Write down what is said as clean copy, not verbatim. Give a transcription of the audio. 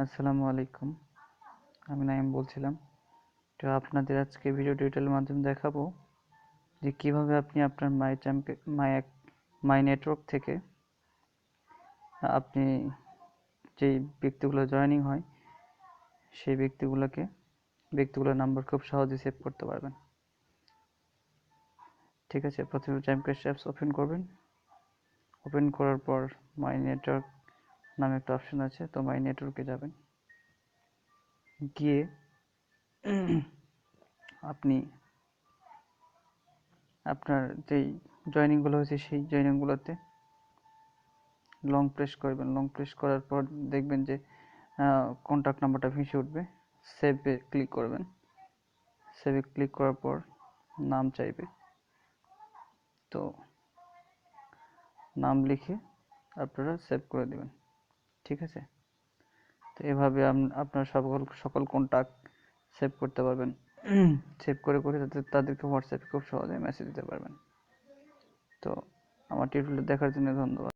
আসসালামু আলাইকুম। আমি নাইম বলছিলাম। তো আপনাদের আজকে ভিডিও টিউটোরিয়ালের মাধ্যমে দেখাবো যে কিভাবে আপনি আপনার মাই নেটওয়ার্ক থেকে আপনি যেই ব্যক্তিগুলো জয়েনিং হয় সেই ব্যক্তিগুলোর নাম্বার খুব সহজে সেভ করতে পারবেন। ঠিক আছে, প্রথমে টাইমকেস্ট অ্যাপস ওপেন করবেন। ওপেন করার পর মাই নেটওয়ার্ক নামে একটা অপশন আছে, তো মাই নেটওয়ার্কে যাবেন। গিয়ে আপনি আপনার যেই জয়েনিংগুলো হয়েছে সেই জয়েনিংগুলোতে লং প্রেস করবেন। লং প্রেস করার পর দেখবেন যে কন্ট্যাক্ট নাম্বারটা ভেসে উঠবে। সেভে ক্লিক করবেন। সেভে ক্লিক করার পর নাম চাইবে, তো নাম লিখে আপনারা সেভ করে দেবেন। ঠিক আছে, তো এভাবে আপনার সকল কন্ট্যাক্ট সেভ করতে পারবেন। সেভ করে তাদেরকে হোয়াটসঅ্যাপে খুব সহজে মেসেজ দিতে পারবেন। তো আমার টিউটোরিয়াল দেখার জন্য ধন্যবাদ।